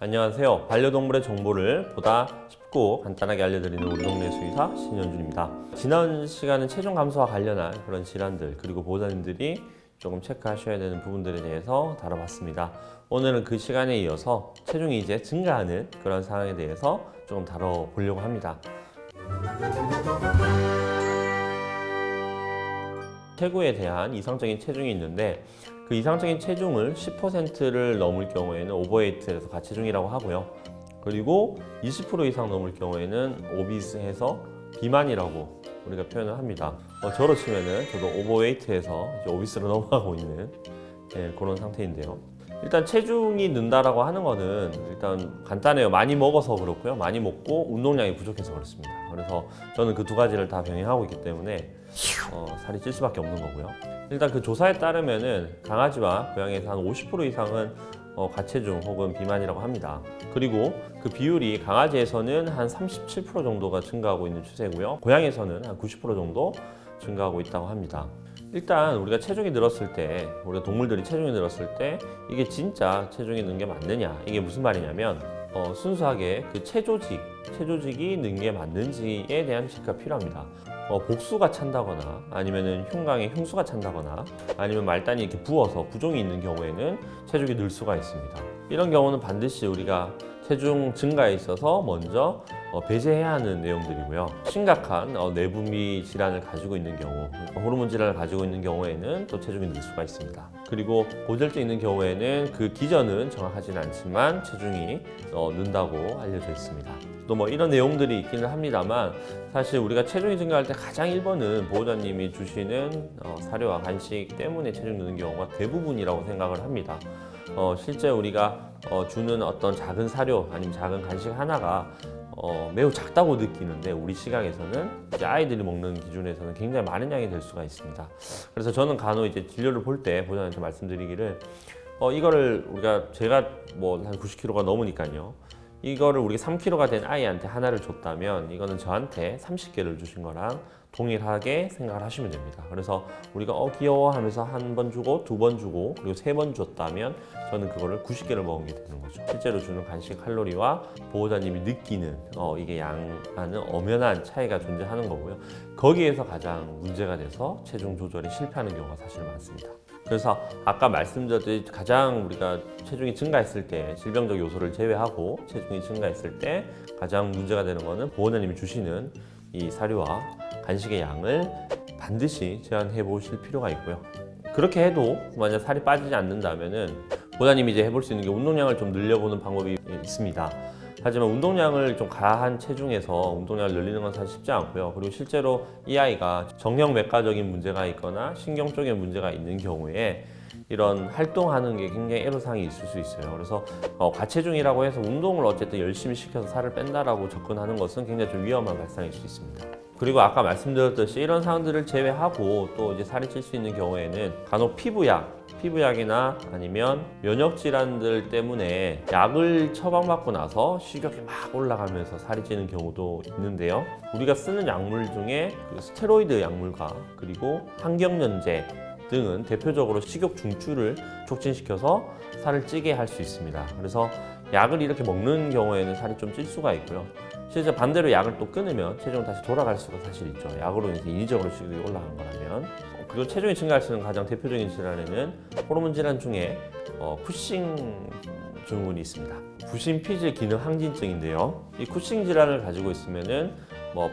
안녕하세요. 반려동물의 정보를 보다 쉽고 간단하게 알려드리는 우리 동네 수의사 신현준입니다. 지난 시간은 체중 감소와 관련한 그런 질환들 그리고 보호자님들이 조금 체크하셔야 되는 부분들에 대해서 다뤄봤습니다. 오늘은 그 시간에 이어서 체중이 이제 증가하는 그런 상황에 대해서 조금 다뤄보려고 합니다. 체구에 대한 이상적인 체중이 있는데 그 이상적인 체중을 10%를 넘을 경우에는 오버웨이트에서 과체중이라고 하고요. 그리고 20% 이상 넘을 경우에는 오비스해서 비만이라고 우리가 표현을 합니다. 저로 치면은 저도 오버웨이트에서 이제 오비스로 넘어가고 있는 그런 상태인데요. 일단 체중이 는다라고 하는 거는 일단 간단해요. 많이 먹어서 그렇고요. 많이 먹고 운동량이 부족해서 그렇습니다. 그래서 저는 그 두 가지를 다 병행하고 있기 때문에 살이 찔 수밖에 없는 거고요. 일단 그 조사에 따르면은 강아지와 고양이에서 한 50% 이상은 과체중 혹은 비만이라고 합니다. 그리고 그 비율이 강아지에서는 한 37% 정도가 증가하고 있는 추세고요. 고양이에서는 한 90% 정도 증가하고 있다고 합니다. 일단 우리가 체중이 늘었을 때, 우리가 동물들이 체중이 늘었을 때 이게 진짜 체중이 는 게 맞느냐? 이게 무슨 말이냐면 순수하게 그 체조직이 는 게 맞는지에 대한 체크가 필요합니다. 복수가 찬다거나 아니면은 흉강에 흉수가 찬다거나 아니면 말단이 이렇게 부어서 부종이 있는 경우에는 체중이 늘 수가 있습니다. 이런 경우는 반드시 우리가 체중 증가에 있어서 먼저 배제해야 하는 내용들이고요. 심각한 내분비 질환을 가지고 있는 경우, 호르몬 질환을 가지고 있는 경우에는 또 체중이 늘 수가 있습니다. 그리고 고지혈증 있는 경우에는 그 기전은 정확하지는 않지만 체중이 는다고 알려져 있습니다. 또 뭐 이런 내용들이 있기는 합니다만 사실 우리가 체중이 증가할 때 가장 1번은 보호자님이 주시는 사료와 간식 때문에 체중 느는 경우가 대부분이라고 생각을 합니다. 실제 우리가 주는 어떤 작은 사료 아니면 작은 간식 하나가 매우 작다고 느끼는데 우리 시각에서는 이제 아이들이 먹는 기준에서는 굉장히 많은 양이 될 수가 있습니다. 그래서 저는 간혹 이제 진료를 볼 때 보호자한테 말씀드리기를 이거를 제가 뭐 한 90kg가 넘으니까요. 이거를 우리가 3kg가 된 아이한테 하나를 줬다면 이거는 저한테 30개를 주신 거랑 동일하게 생각을 하시면 됩니다. 그래서 우리가 귀여워 하면서 한 번 주고 두 번 주고 그리고 세 번 줬다면 저는 그거를 90개를 먹은 게 되는 거죠. 실제로 주는 간식 칼로리와 보호자님이 느끼는 이게 양하는 엄연한 차이가 존재하는 거고요. 거기에서 가장 문제가 돼서 체중 조절이 실패하는 경우가 사실 많습니다. 그래서 아까 말씀드렸듯이 가장 우리가 체중이 증가했을 때 질병적 요소를 제외하고 체중이 증가했을 때 가장 문제가 되는 거는 보호자님이 주시는 이 사료와 간식의 양을 반드시 제한해 보실 필요가 있고요. 그렇게 해도 만약 살이 빠지지 않는다면은 보호자님이 이제 해볼 수 있는 게 운동량을 좀 늘려보는 방법이 있습니다. 하지만 운동량을 좀 가한 체중에서 운동량을 늘리는 건 사실 쉽지 않고요. 그리고 실제로 이 아이가 정형외과적인 문제가 있거나 신경 쪽에 문제가 있는 경우에 이런 활동하는 게 굉장히 애로사항이 있을 수 있어요. 그래서 과체중이라고 해서 운동을 어쨌든 열심히 시켜서 살을 뺀다라고 접근하는 것은 굉장히 좀 위험한 발상일 수 있습니다. 그리고 아까 말씀드렸듯이 이런 상황들을 제외하고 또 이제 살이 찔 수 있는 경우에는 간혹 피부약이나 아니면 면역 질환들 때문에 약을 처방받고 나서 식욕이 막 올라가면서 살이 찌는 경우도 있는데요. 우리가 쓰는 약물 중에 스테로이드 약물과 그리고 항경련제 등은 대표적으로 식욕 중추를 촉진시켜서 살을 찌게 할 수 있습니다. 그래서 약을 이렇게 먹는 경우에는 살이 좀 찔 수가 있고요. 실제 반대로 약을 또 끊으면 체중은 다시 돌아갈 수가 사실 있죠. 약으로 인해서 인위적으로 식욕이 올라간 거라면. 그리고 체중이 증가할 수 있는 가장 대표적인 질환에는 호르몬 질환 중에 쿠싱 증후군이 있습니다. 부신피질 기능 항진증인데요. 이 쿠싱 질환을 가지고 있으면은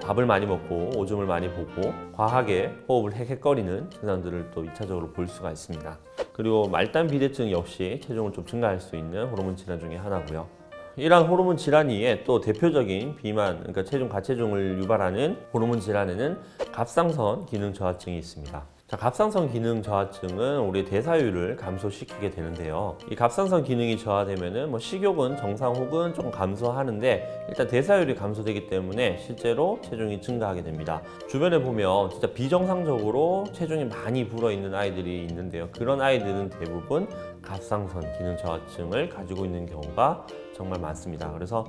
밥을 많이 먹고 오줌을 많이 보고 과하게 호흡을 헥헥거리는 증상들을 또 2차적으로 볼 수가 있습니다. 그리고 말단 비대증 역시 체중을 좀 증가할 수 있는 호르몬 질환 중에 하나고요. 이러한 호르몬 질환 이외에 또 대표적인 비만, 그러니까 체중 과체중을 유발하는 호르몬 질환에는 갑상선 기능 저하증이 있습니다. 자, 갑상선 기능 저하증은 우리 대사율을 감소시키게 되는데요. 이 갑상선 기능이 저하되면은 식욕은 정상 혹은 조금 감소하는데 일단 대사율이 감소되기 때문에 실제로 체중이 증가하게 됩니다. 주변에 보면 진짜 비정상적으로 체중이 많이 불어 있는 아이들이 있는데요. 그런 아이들은 대부분 갑상선 기능 저하증을 가지고 있는 경우가 정말 많습니다. 그래서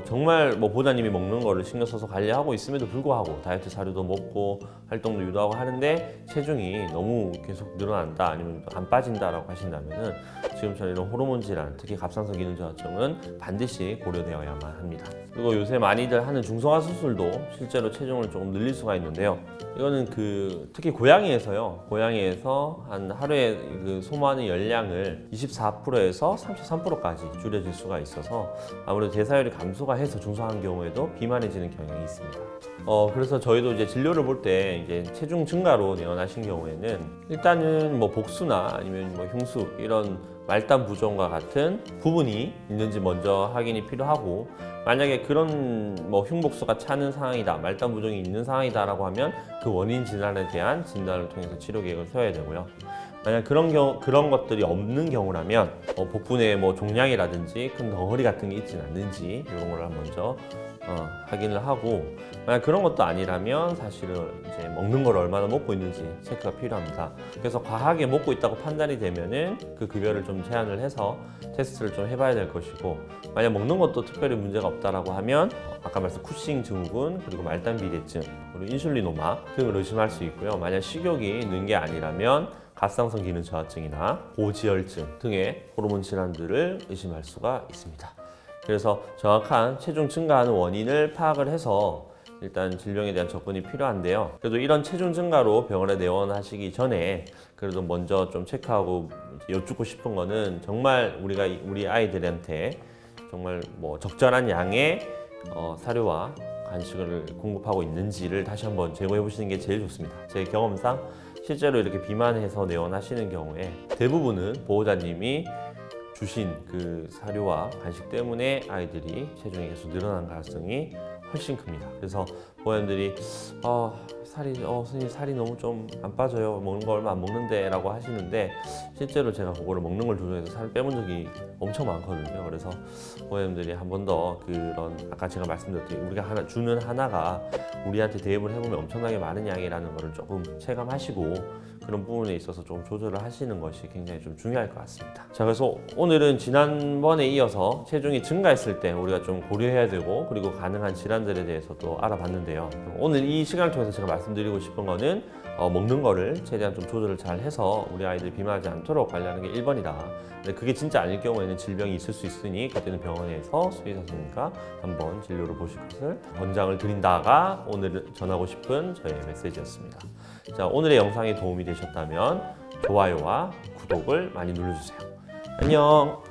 정말 뭐 보호자님이 먹는 거를 신경 써서 관리하고 있음에도 불구하고 다이어트 사료도 먹고 활동도 유도하고 하는데 체중이 너무 계속 늘어난다 아니면 안 빠진다라고 하신다면은 지금처럼 이런 호르몬 질환, 특히 갑상선 기능 저하증은 반드시 고려되어야만 합니다. 그리고 요새 많이들 하는 중성화 수술도 실제로 체중을 조금 늘릴 수가 있는데요. 이거는 특히 고양이에서 한 하루에 소모하는 열량을 24%에서 33%까지 줄여질 수가 있어서 아무래도 대사율이 감소가 해서 중성화한 경우에도 비만해지는 경향이 있습니다. 그래서 저희도 이제 진료를 볼 때 이제 체중 증가로 내원하신 경우에는 일단은 뭐 복수나 아니면 뭐 흉수 이런 말단 부종과 같은 부분이 있는지 먼저 확인이 필요하고, 만약에 그런 뭐 흉복수가 차는 상황이다, 말단 부종이 있는 상황이다라고 하면 그 원인 진단에 대한 진단을 통해서 치료 계획을 세워야 되고요. 만약 그런 것들이 없는 경우라면 복부 내에 뭐 종양이라든지 큰 덩어리 같은 게 있지는 않는지 이런 걸 먼저 확인을 하고, 만약 그런 것도 아니라면 사실은 이제 먹는 걸 얼마나 먹고 있는지 체크가 필요합니다. 그래서 과하게 먹고 있다고 판단이 되면은 그 급여를 좀 제한을 해서 테스트를 좀 해봐야 될 것이고, 만약 먹는 것도 특별히 문제가 없다라고 하면 아까 말씀 쿠싱 증후군, 그리고 말단 비대증, 그리고 인슐리노마 등을 의심할 수 있고요. 만약 식욕이 는 게 아니라면 갑상선 기능 저하증이나 고지혈증 등의 호르몬 질환들을 의심할 수가 있습니다. 그래서 정확한 체중 증가하는 원인을 파악을 해서 일단 질병에 대한 접근이 필요한데요. 그래도 이런 체중 증가로 병원에 내원하시기 전에 그래도 먼저 좀 체크하고 여쭙고 싶은 거는, 정말 우리 아이들한테 정말 뭐 적절한 양의 사료와 간식을 공급하고 있는지를 다시 한번 재고해 보시는 게 제일 좋습니다. 제 경험상 실제로 이렇게 비만해서 내원하시는 경우에 대부분은 보호자님이 주신 그 사료와 간식 때문에 아이들이 체중이 계속 늘어난 가능성이 훨씬 큽니다. 그래서 보호자님들이 선생님 살이 너무 좀 안 빠져요, 먹는 거 얼마 안 먹는데 라고 하시는데, 실제로 제가 그거를 먹는 걸 조절해서 살을 빼본 적이 엄청 많거든요. 그래서 보호자님들이 한 번 더 그런 아까 제가 말씀드렸듯이 우리가 주는 하나가 우리한테 대입을 해보면 엄청나게 많은 양이라는 거를 조금 체감하시고 그런 부분에 있어서 조금 조절을 하시는 것이 굉장히 좀 중요할 것 같습니다. 자, 그래서 오늘은 지난번에 이어서 체중이 증가했을 때 우리가 좀 고려해야 되고, 그리고 가능한 질환들에 대해서도 알아봤는데요. 오늘 이 시간을 통해서 제가 말씀드리고 싶은 거는 먹는 거를 최대한 좀 조절을 잘 해서 우리 아이들이 비만하지 않도록 관리하는 게 1번이다. 근데 그게 진짜 아닐 경우에는 질병이 있을 수 있으니 그때는 병원에서 수의사 선생님과 한번 진료를 보실 것을 권장을 드린다가 오늘 전하고 싶은 저의 메시지였습니다. 자, 오늘의 영상이 도움이 되셨다면 좋아요와 구독을 많이 눌러주세요. 안녕.